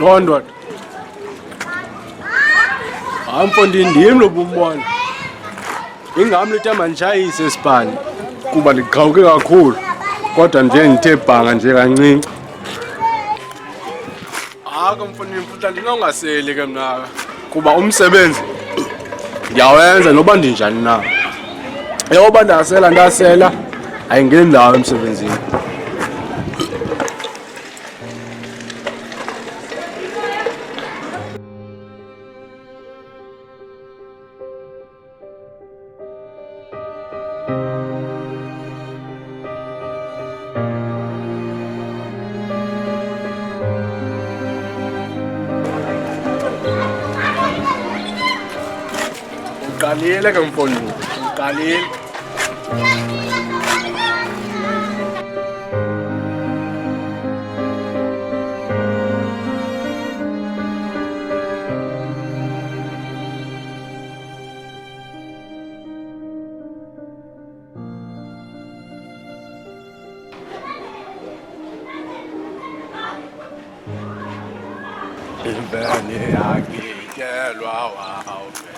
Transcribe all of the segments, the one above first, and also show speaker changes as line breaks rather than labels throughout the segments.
Ndoda. Hayi mfondini, ndim lo bumbona. Ingam lithi manditshayise esipani kuba ndiqhawuke kakhulu. Kodwa nje ngithe bhanga nje kancinci. Hayi mfondini, futhi andinongaseli ke mna kuba umsebenzi ndiyawenza noba ndinjani na. Eyoba ndasela ayingeni ndawo emsebenzini. Uqalile ke mfondini, uqalile. Imveni yakikelwa wawuvela.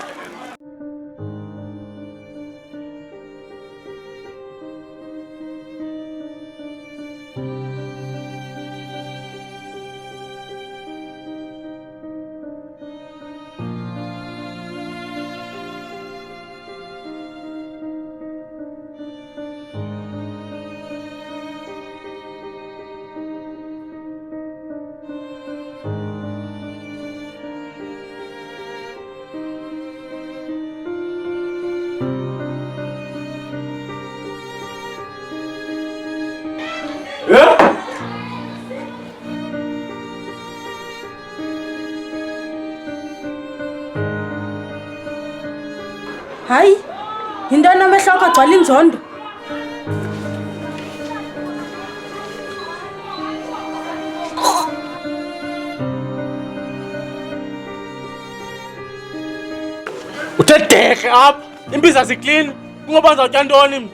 Hayi, yintoni amehlo akho agcwala inzondo?
Uthe dekhe apha, imbiza ziklini, kungoba ndizawutya ntoni mna?